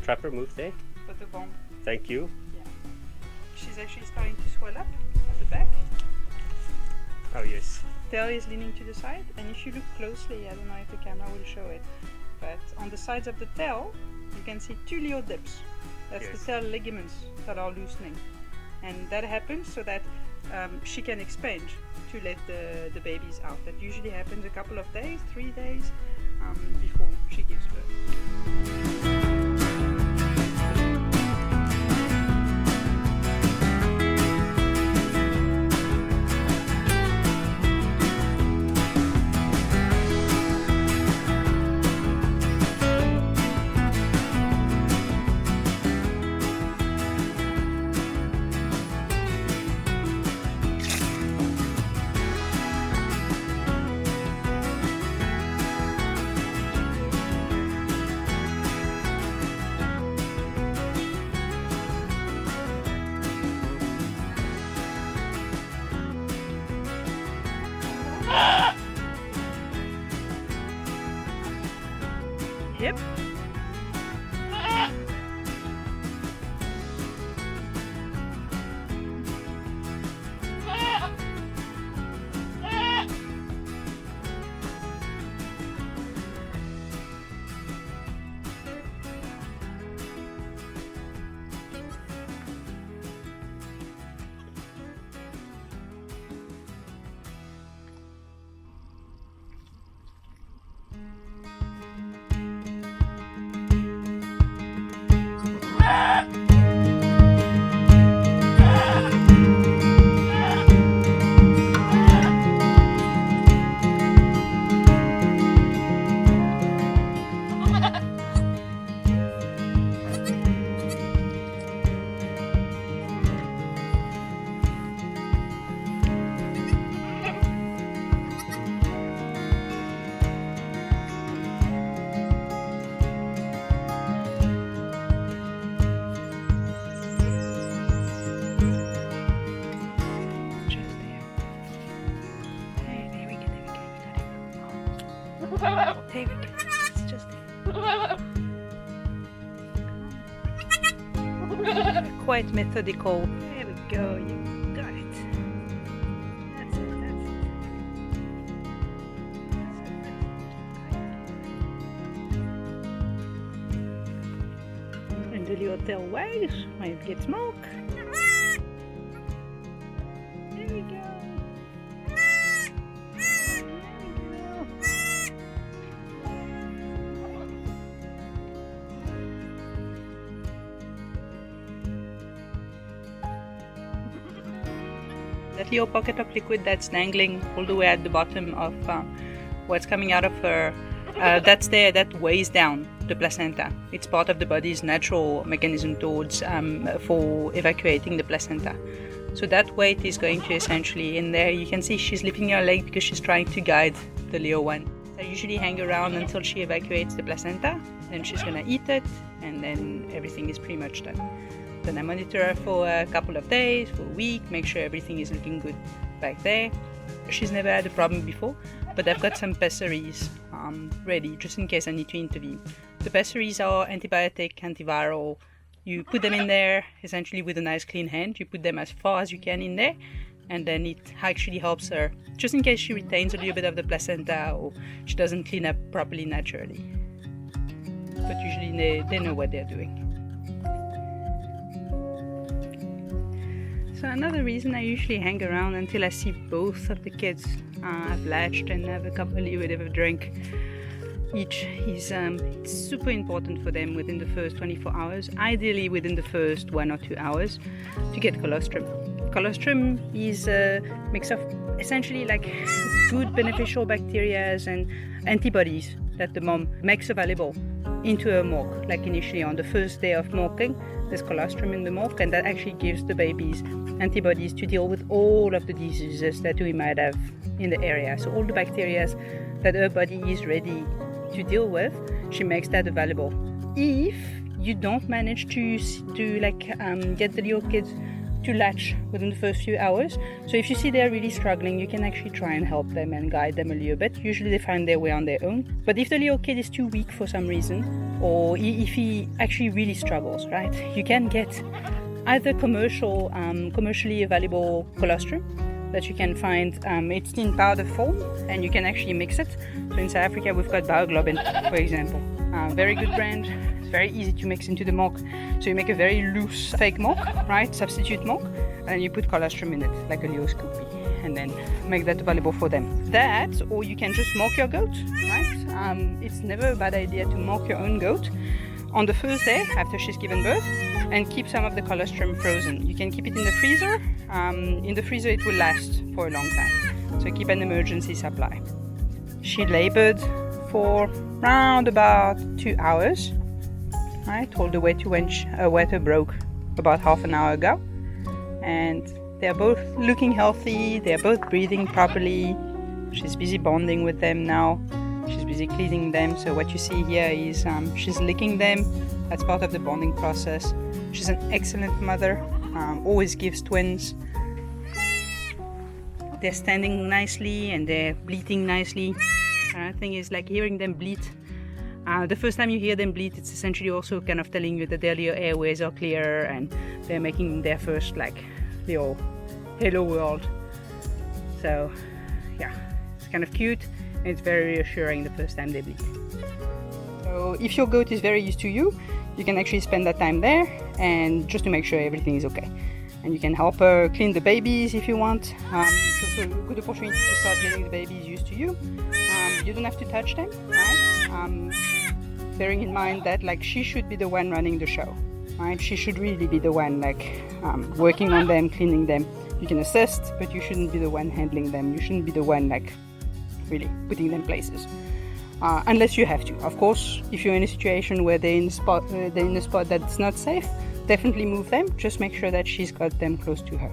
Trapper, move there. Put the bomb. Thank you. Yeah. She's actually starting to swell up at the back. Oh yes. Tail is leaning to the side, and if you look closely, I don't know if the camera will show it, but on the sides of the tail, you can see 2 Leo dips. That's Yes. the tail ligaments that are loosening. And that happens so that she can expange to let the babies out. That usually happens a couple of days, 3 days before she gives birth. Yep. There we go. It's just there. Quite methodical. There we go. You got it. That's it. That's it. And the little tail wags when it gets milk. There we go. That little pocket of liquid that's dangling all the way at the bottom of what's coming out of her, that's there, that weighs down the placenta. It's part of the body's natural mechanism towards for evacuating the placenta. So that weight is going to essentially in there. You can see she's lifting her leg because she's trying to guide the Leo one. I usually hang around until she evacuates the placenta, then she's gonna eat it, and then everything is pretty much done. Then I monitor her for a couple of days, for a week, make sure everything is looking good back there. She's never had a problem before, but I've got some pessaries ready just in case I need to intervene. The pessaries are antibiotic, antiviral. You put them in there essentially with a nice clean hand. You put them as far as you can in there, and then it actually helps her just in case she retains a little bit of the placenta or she doesn't clean up properly naturally. But usually they know what they're doing. So another reason I usually hang around until I see both of the kids have latched and have a little bit of a drink each is it's super important for them within the first 24 hours, ideally within the first 1 or 2 hours, to get colostrum. Colostrum is a mix of essentially like good beneficial bacteria and antibodies that the mom makes available into her milk. Like initially on the first day of milking, there's colostrum in the milk, and that actually gives the babies antibodies to deal with all of the diseases that we might have in the area. So all the bacteria that her body is ready to deal with, she makes that available. If you don't manage to get the little kids to latch within the first few hours. So if you see they're really struggling, you can actually try and help them and guide them a little bit. Usually they find their way on their own. But if the little kid is too weak for some reason, or if he actually really struggles, right, you can get either commercially available colostrum that you can find. It's in powder form and you can actually mix it. So in South Africa we've got bioglobin, for example. Very good brand. It's very easy to mix into the milk. So you make a very loose fake milk, right? Substitute milk, and you put colostrum in it, like a little scoopy, and then make that available for them. That, or you can just milk your goat, right? It's never a bad idea to milk your own goat on the first day after she's given birth, and keep some of the colostrum frozen. You can keep it in the freezer. In the freezer it will last for a long time. So keep an emergency supply. She labored for round about 2 hours, right, all the way to when her water broke about half an hour ago. And they're both looking healthy, they're both breathing properly. She's busy bonding with them now. She's busy cleaning them. So what you see here is she's licking them. That's part of the bonding process. She's an excellent mother, always gives twins. They're standing nicely and they're bleating nicely. Another thing is like hearing them bleat. The first time you hear them bleat, it's essentially also kind of telling you that their little airways are clear and they're making their first like little hello world. So yeah, it's kind of cute and it's very reassuring the first time they bleat. So if your goat is very used to you, you can actually spend that time there and just to make sure everything is okay. And you can help her clean the babies if you want. It's also a good opportunity to start getting the babies used to you. You don't have to touch them, right? Bearing in mind that like she should be the one running the show, right? She should really be the one like working on them, cleaning them. You can assist, but you shouldn't be the one handling them. You shouldn't be the one like really putting them places. Unless you have to. Of course, if you're in a situation where they're in a spot that's not safe, definitely move them. Just make sure that she's got them close to her.